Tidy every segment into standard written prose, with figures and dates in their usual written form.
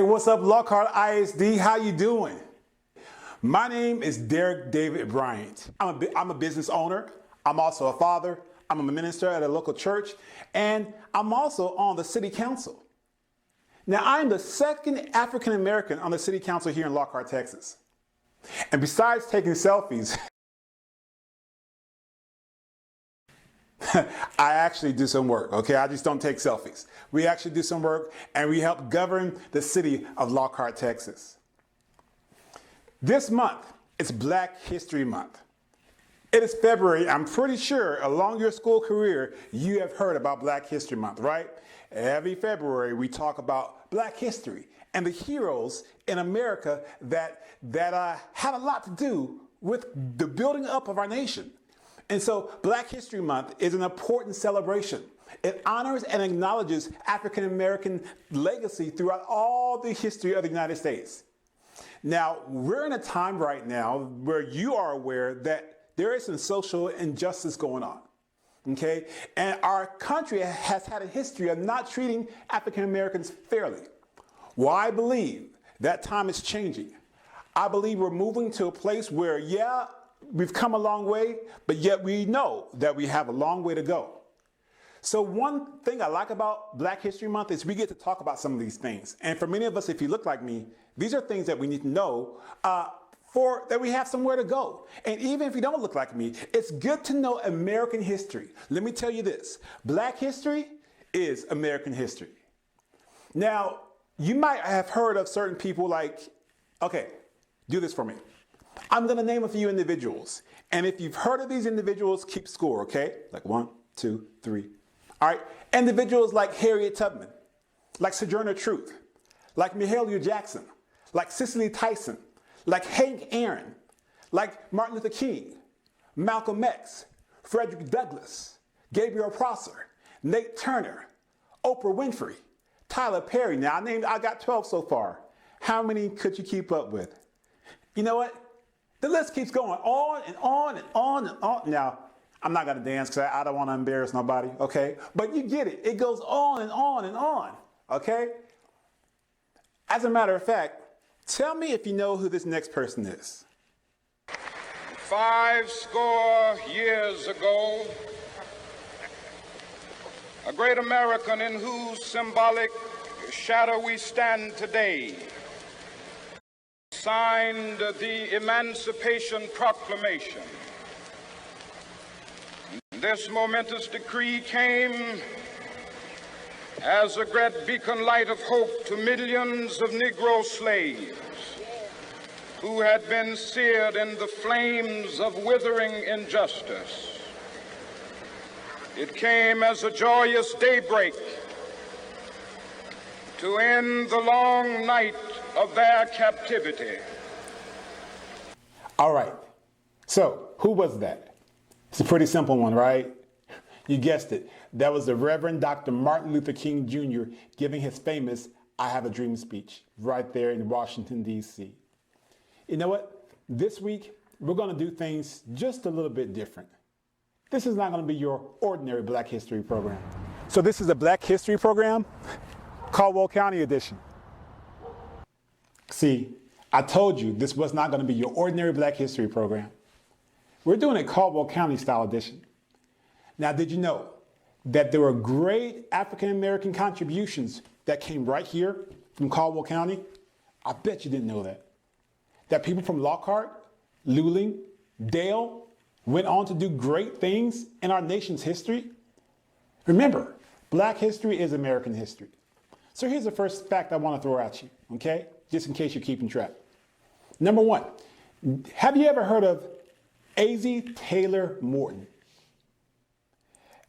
Hey, what's up, Lockhart ISD? How you doing? My name is Derrick David Bryant. I'm a business owner. I'm also a father. I'm a minister at a local church, and I'm also on the city council. Now, I'm the second African American on the city council here in Lockhart, Texas. And besides taking selfies, I actually do some work, okay? I just don't take selfies. We actually do some work, and we help govern the city of Lockhart, Texas. This month, it's Black History Month. It is February. I'm pretty sure along your school career, you have heard about Black History Month, right? Every February, we talk about Black history and the heroes in America that had a lot to do with the building up of our nation. And so Black History Month is an important celebration. It honors and acknowledges African American legacy throughout all the history of the United States. Now, we're in a time right now where you are aware that there is some social injustice going on, okay? And our country has had a history of not treating African Americans fairly. Well, I believe that time is changing. I believe we're moving to a place where, yeah, we've come a long way, but yet we know that we have a long way to go. So one thing I like about Black History Month is we get to talk about some of these things. And for many of us, if you look like me, these are things that we need to know that we have somewhere to go. And even if you don't look like me, it's good to know American history. Let me tell you this, Black history is American history. Now, you might have heard of certain people like, okay, do this for me. I'm gonna name a few individuals. And if you've heard of these individuals, keep score, okay? Like 1, 2, 3. All right, individuals like Harriet Tubman, like Sojourner Truth, like Mahalia Jackson, like Cicely Tyson, like Hank Aaron, like Martin Luther King, Malcolm X, Frederick Douglass, Gabriel Prosser, Nate Turner, Oprah Winfrey, Tyler Perry. Now I got 12 so far. How many could you keep up with? You know what? The list keeps going on and on and on and on. Now, I'm not gonna dance because I don't want to embarrass nobody, okay? But you get it. It goes on and on and on, okay? As a matter of fact, tell me if you know who this next person is. 50 years ago, a great American in whose symbolic shadow we stand today signed the Emancipation Proclamation. This momentous decree came as a great beacon light of hope to millions of Negro slaves who had been seared in the flames of withering injustice. It came as a joyous daybreak to end the long night of their captivity. All right, so who was that? It's a pretty simple one, right? You guessed it. That was the Reverend Dr. Martin Luther King Jr. giving his famous I Have a Dream speech right there in Washington, D.C. You know what? This week, we're going to do things just a little bit different. This is not going to be your ordinary Black History program. So this is a Black History program, Caldwell County edition. See, I told you this was not going to be your ordinary Black History program. We're doing a Caldwell County style edition. Now, did you know that there were great African American contributions that came right here from Caldwell County? I bet you didn't know that. That people from Lockhart, Luling, Dale went on to do great things in our nation's history. Remember, Black history is American history. So here's the first fact I want to throw at you, okay? Just in case you're keeping track. Number one, have you ever heard of A.Z. Taylor Morton?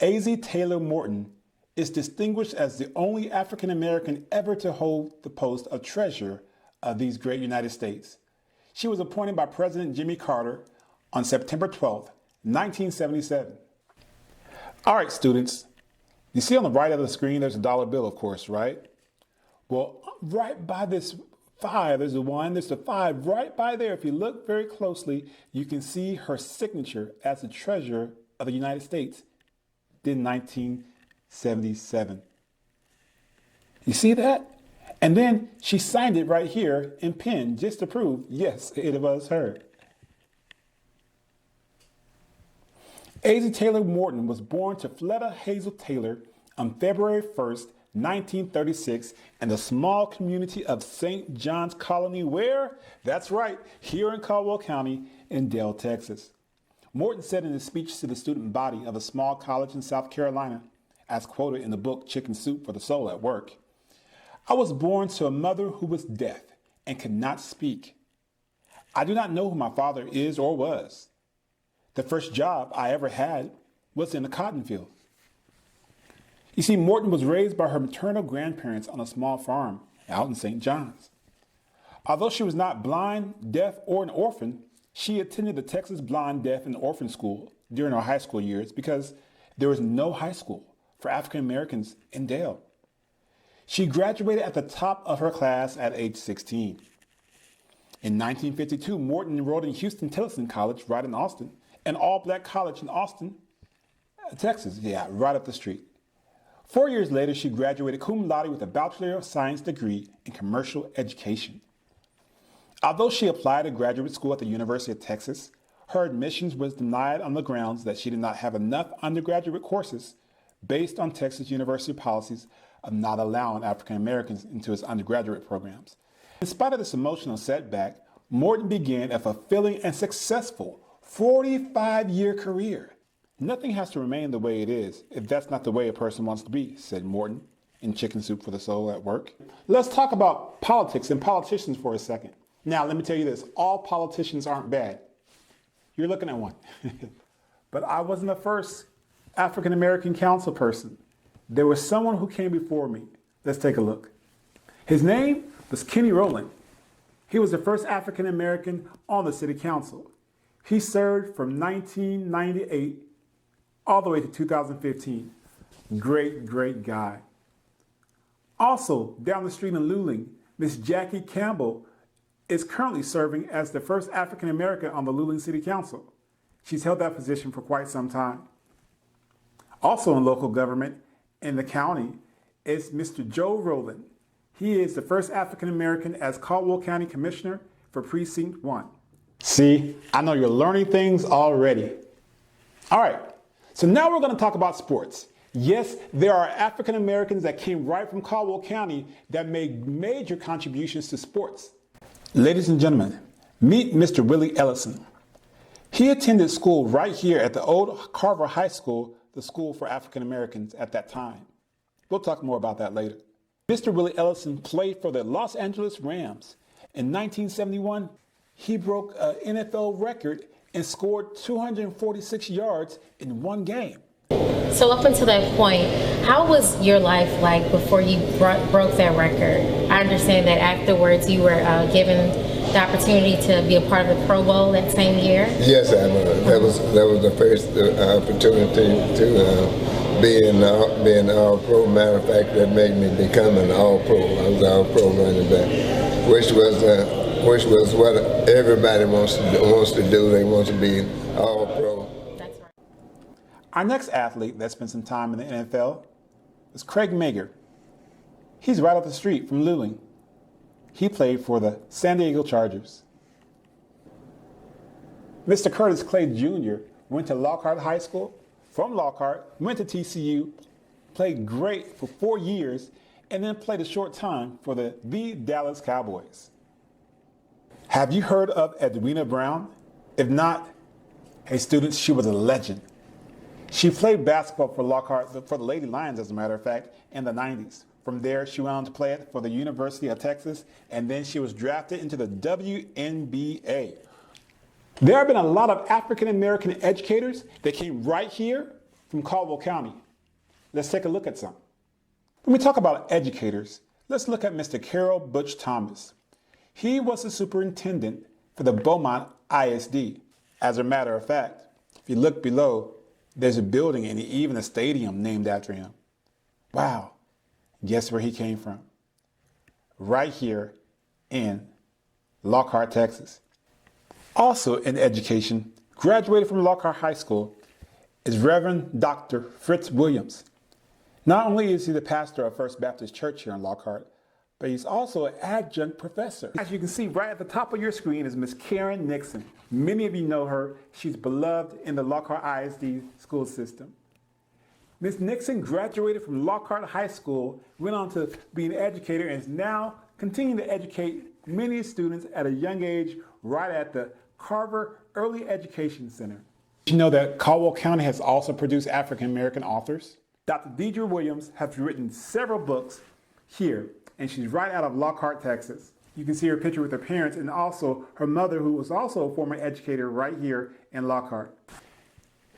A.Z. Taylor Morton is distinguished as the only African American ever to hold the post of treasurer of these great United States. She was appointed by President Jimmy Carter on September 12, 1977. All right, students, you see on the right of the screen, there's a dollar bill, of course, right? Well, right by this 5, there's a 1, there's a 5, right by there. If you look very closely, you can see her signature as the treasurer of the United States in 1977. You see that? And then she signed it right here in pen just to prove, yes, it was her. Azie Taylor Morton was born to Fletta Hazel Taylor on February 1st, 1936, in the small community of St. John's Colony, where? That's right, here in Caldwell County in Dale, Texas. Morton said in his speech to the student body of a small college in South Carolina, as quoted in the book Chicken Soup for the Soul at Work, "I was born to a mother who was deaf and could not speak. I do not know who my father is or was. The first job I ever had was in a cotton field." You see, Morton was raised by her maternal grandparents on a small farm out in St. John's. Although she was not blind, deaf, or an orphan, she attended the Texas Blind, Deaf, and Orphan School during her high school years because there was no high school for African Americans in Dale. She graduated at the top of her class at age 16. In 1952, Morton enrolled in Houston-Tillotson College right in Austin, an all-black college in Austin, Texas, right up the street. 4 years later, she graduated cum laude with a Bachelor of Science degree in commercial education. Although she applied to graduate school at the University of Texas, her admissions was denied on the grounds that she did not have enough undergraduate courses based on Texas University policies of not allowing African Americans into its undergraduate programs. In spite of this emotional setback, Morton began a fulfilling and successful 45-year career. "Nothing has to remain the way it is if that's not the way a person wants to be," said Morton in Chicken Soup for the Soul at Work. Let's talk about politics and politicians for a second. Now, let me tell you this. All politicians aren't bad. You're looking at one. But I wasn't the first African-American council person. There was someone who came before me. Let's take a look. His name was Kenny Rowland. He was the first African-American on the city council. He served from 1998 all the way to 2015. Great, great guy. Also, down the street in Luling, Miss Jackie Campbell is currently serving as the first African-American on the Luling City Council. She's held that position for quite some time. Also in local government in the county is Mr. Joe Rowland. He is the first African-American as Caldwell County Commissioner for Precinct 1. See, I know you're learning things already. All right, so now we're going to talk about sports. Yes, there are African Americans that came right from Caldwell County that made major contributions to sports. Ladies and gentlemen, meet Mr. Willie Ellison. He attended school right here at the old Carver High School, the school for African Americans at that time. We'll talk more about that later. Mr. Willie Ellison played for the Los Angeles Rams. In 1971, he broke an NFL record and scored 246 yards in one game. So up until that point, how was your life like before you broke that record? I understand that afterwards you were given the opportunity to be a part of the Pro Bowl that same year. Yes, I was. That was the first opportunity to be an All-Pro. Matter of fact, that made me become an All-Pro. I was All-Pro running back, which was what everybody wants to do. They want to be All-Pro. That's right. Our next athlete that spent some time in the NFL is Craig Mager. He's right up the street from Luling. He played for the San Diego Chargers. Mr. Curtis Clay Jr. went to Lockhart High School, from Lockhart, went to TCU, played great for 4 years, and then played a short time for the Dallas Cowboys. Have you heard of Edwina Brown? If not, hey students, she was a legend. She played basketball for Lockhart, for the Lady Lions as a matter of fact, in the 90s. From there, she went on to play it for the University of Texas, and then she was drafted into the WNBA. There have been a lot of African-American educators that came right here from Caldwell County. Let's take a look at some. When we talk about educators, let's look at Mr. Carroll Butch Thomas. He was the superintendent for the Beaumont ISD. As a matter of fact, if you look below, there's a building and even a stadium named after him. Wow. Guess where he came from? Right here in Lockhart, Texas. Also in education, graduated from Lockhart High School, is Reverend Dr. Fritz Williams. Not only is he the pastor of First Baptist Church here in Lockhart, but he's also an adjunct professor. As you can see right at the top of your screen is Miss Karen Nixon. Many of you know her. She's beloved in the Lockhart ISD school system. Miss Nixon graduated from Lockhart High School, went on to be an educator, and is now continuing to educate many students at a young age right at the Carver Early Education Center. Did you know that Caldwell County has also produced African American authors? Dr. Deidre Williams has written several books here, and she's right out of Lockhart, Texas. You can see her picture with her parents and also her mother, who was also a former educator right here in Lockhart.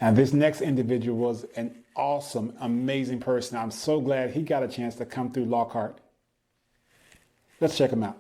Now, this next individual was an awesome, amazing person. I'm so glad he got a chance to come through Lockhart. Let's check him out.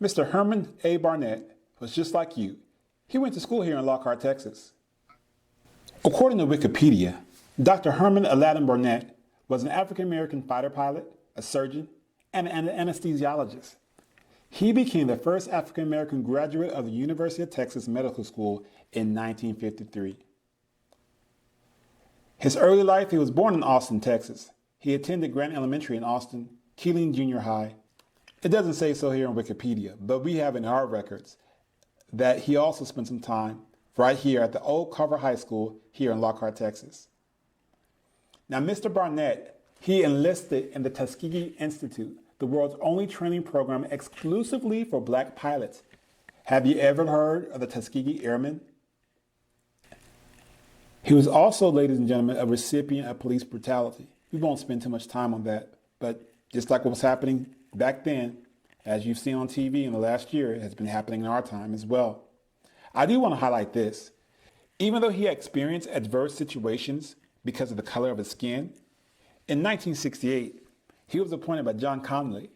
Mr. Herman A. Barnett was just like you. He went to school here in Lockhart, Texas. According to Wikipedia, Dr. Herman Aladdin Burnett was an African-American fighter pilot, a surgeon, and an anesthesiologist. He became the first African-American graduate of the University of Texas Medical School in 1953. His early life, he was born in Austin, Texas. He attended Grant Elementary in Austin, Keeling Junior High. It doesn't say so here on Wikipedia, but we have in our records that he also spent some time right here at the old Carver High School here in Lockhart, Texas. Now, Mr. Barnett, he enlisted in the Tuskegee Institute, the world's only training program exclusively for black pilots. Have you ever heard of the Tuskegee Airmen? He was also, ladies and gentlemen, a recipient of police brutality. We won't spend too much time on that, but just like what was happening back then, as you've seen on TV in the last year, it has been happening in our time as well. I do want to highlight this. Even though he experienced adverse situations because of the color of his skin, in 1968, he was appointed by John Connally.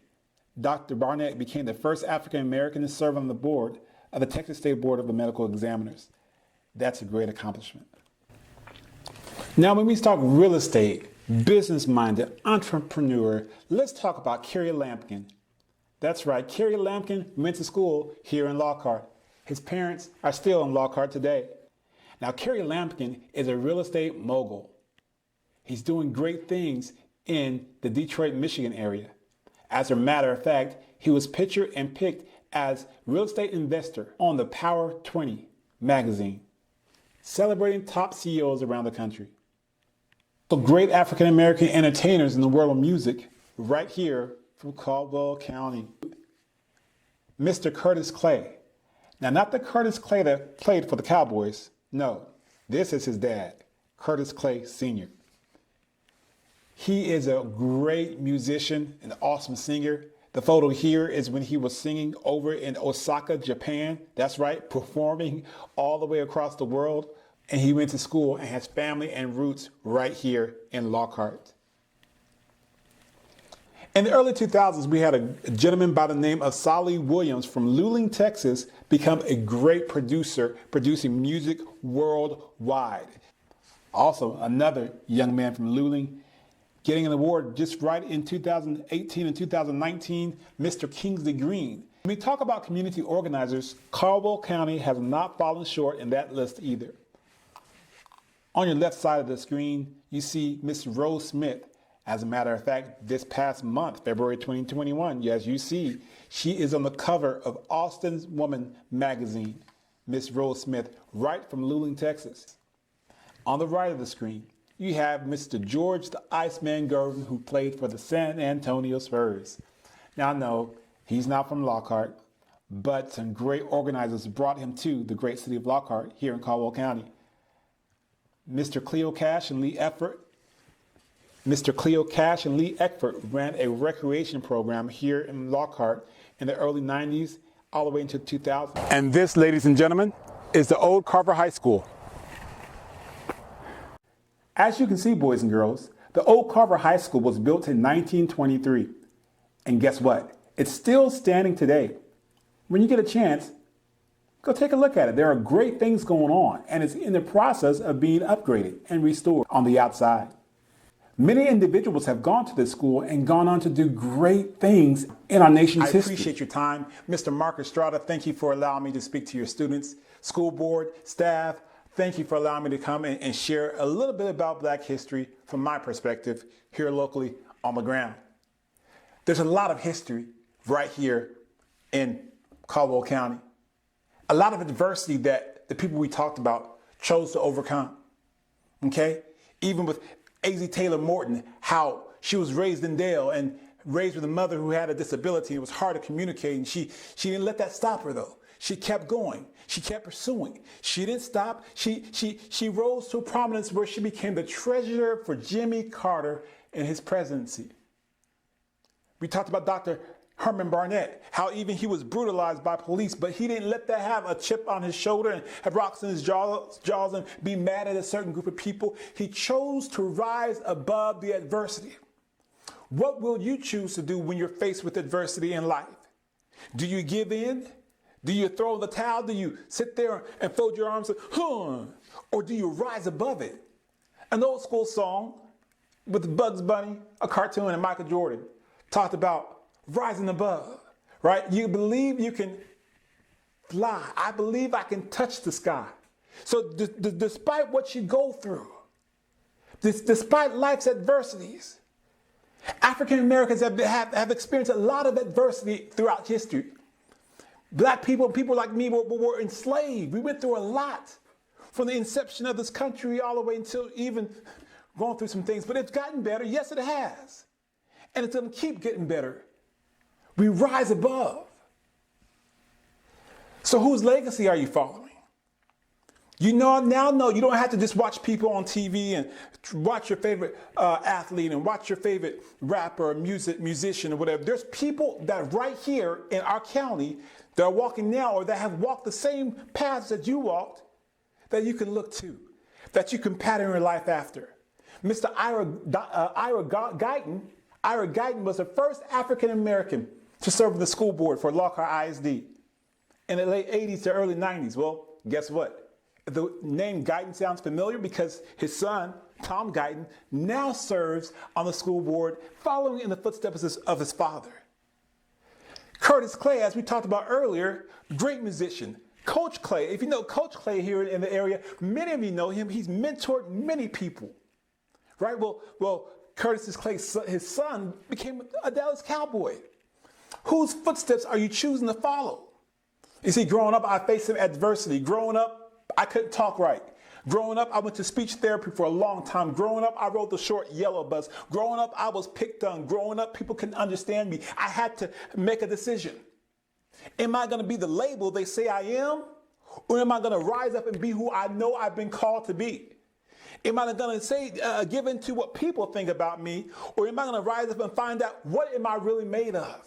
Dr. Barnett became the first African American to serve on the board of the Texas State Board of the Medical Examiners. That's a great accomplishment. Now, when we talk real estate, business-minded, entrepreneur, let's talk about Carrie Lampkin. That's right, Carrie Lampkin went to school here in Lockhart. His parents are still in Lockhart today. Now, Carrie Lampkin is a real estate mogul. He's doing great things in the Detroit, Michigan area. As a matter of fact, he was pictured and picked as real estate investor on the Power 20 magazine, celebrating top CEOs around the country. So great African American entertainers in the world of music right here from Caldwell County. Mr. Curtis Clay. Now, not the Curtis Clay that played for the Cowboys. No, this is his dad, Curtis Clay Sr. He is a great musician, an awesome singer. The photo here is when he was singing over in Osaka, Japan. That's right, performing all the way across the world. And he went to school and has family and roots right here in Lockhart. In the early 2000s, we had a gentleman by the name of Solly Williams from Luling, Texas, become a great producer, producing music worldwide. Also, another young man from Luling getting an award just right in 2018 and 2019, Mr. Kingsley Green. When we talk about community organizers, Caldwell County has not fallen short in that list either. On your left side of the screen, you see Miss Rose Smith. As a matter of fact, this past month, February 2021, as you see, she is on the cover of Austin's Woman magazine, Miss Rose Smith, right from Luling, Texas. On the right of the screen, you have Mr. George the Iceman Gervin, who played for the San Antonio Spurs. Now, no, he's not from Lockhart, but some great organizers brought him to the great city of Lockhart here in Caldwell County. Mr. Cleo Cash and Lee Eckford ran a recreation program here in Lockhart in the early 90s all the way into 2000. And this, ladies and gentlemen, is the old Carver High School. As you can see, boys and girls, the old Carver High School was built in 1923. And guess what? It's still standing today. When you get a chance, go take a look at it. There are great things going on, and it's in the process of being upgraded and restored on the outside. Many individuals have gone to this school and gone on to do great things in our nation's history. I appreciate your time. Mr. Mark Estrada, thank you for allowing me to speak to your students, school board, staff. Thank you for allowing me to come and share a little bit about Black history from my perspective here locally on the ground. There's a lot of history right here in Caldwell County. A lot of adversity that the people we talked about chose to overcome. Okay? Even with A.Z. Taylor Morton, how she was raised in Dale and raised with a mother who had a disability. It was hard to communicate, and she didn't let that stop her, though. She kept going. She kept pursuing. She didn't stop. She rose to prominence where she became the treasurer for Jimmy Carter in his presidency. We talked about Dr. Herman Barnett, how even he was brutalized by police, but he didn't let that have a chip on his shoulder and have rocks in his jaws and be mad at a certain group of people. He chose to rise above the adversity. What will you choose to do when you're faced with adversity in life? Do you give in? Do you throw the towel? Do you sit there and fold your arms and, or do you rise above it? An old school song with Bugs Bunny, a cartoon, and Michael Jordan talked about rising above, right? You believe you can fly. I believe I can touch the sky. So despite what you go through, despite life's adversities, African Americans have experienced a lot of adversity throughout history. Black people, people like me were enslaved. We went through a lot from the inception of this country all the way until even going through some things. But it's gotten better. Yes, it has. And it's going to keep getting better. We rise above. So whose legacy are you following? You now know you don't have to just watch people on TV and watch your favorite athlete and watch your favorite rapper or musician or whatever. There's people that right here in our county that are walking now or that have walked the same paths that you walked that you can look to, that you can pattern your life after. Mr. Ira Guyton. Ira Guyton was the first African American to serve on the school board for Lockhart ISD in the late 80s to early 90s. Well, guess what? The name Guyton sounds familiar because his son, Tom Guyton, now serves on the school board following in the footsteps of his father. Curtis Clay, as we talked about earlier, great musician. Coach Clay, if you know Coach Clay here in the area, many of you know him. He's mentored many people, right? Well, Curtis Clay, his son, became a Dallas Cowboy. Whose footsteps are you choosing to follow? You see, growing up, I faced some adversity. Growing up, I couldn't talk right. Growing up, I went to speech therapy for a long time. Growing up, I rode the short yellow bus. Growing up, I was picked on. Growing up, people couldn't understand me. I had to make a decision. Am I going to be the label they say I am? Or am I going to rise up and be who I know I've been called to be? Am I going to say, give in to what people think about me? Or am I going to rise up and find out what am I really made of?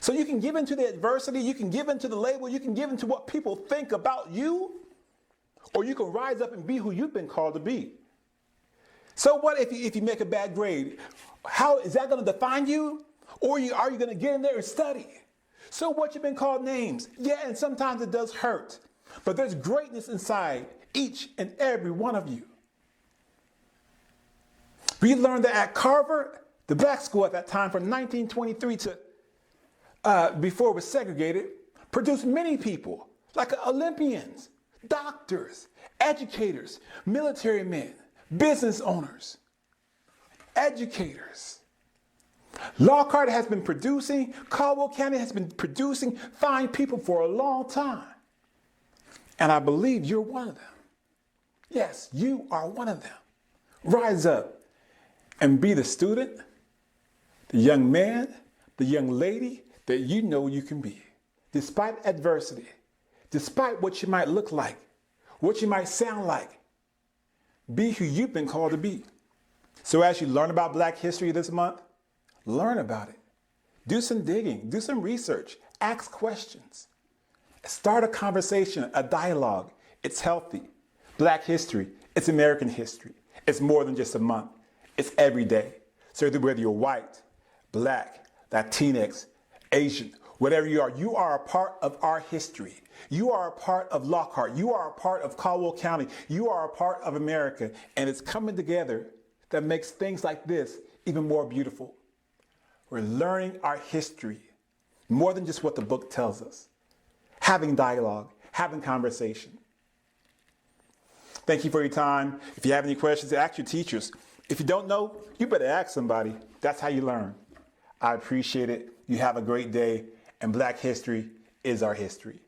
So you can give into the adversity, you can give into the label, you can give into what people think about you, or you can rise up and be who you've been called to be. So what if you make a bad grade? How is that going to define you? Or are you going to get in there and study? So what, you've been called names. Yeah, and sometimes it does hurt. But there's greatness inside each and every one of you. We learned that at Carver, the black school at that time from 1923 to before it was segregated, produced many people like Olympians, doctors, educators, military men, business owners, educators. Lockhart has been producing, Caldwell County has been producing fine people for a long time. And I believe you're one of them. Yes, you are one of them. Rise up and be the student, the young man, the young lady that you know you can be. Despite adversity, despite what you might look like, what you might sound like, be who you've been called to be. So as you learn about Black history this month, learn about it. Do some digging, do some research, ask questions. Start a conversation, a dialogue. It's healthy. Black history, it's American history. It's more than just a month. It's every day. So whether you're white, Black, Latinx, Asian, whatever you are a part of our history. You are a part of Lockhart. You are a part of Caldwell County. You are a part of America. And it's coming together that makes things like this even more beautiful. We're learning our history more than just what the book tells us. Having dialogue, having conversation. Thank you for your time. If you have any questions, ask your teachers. If you don't know, you better ask somebody. That's how you learn. I appreciate it. You have a great day, and Black history is our history.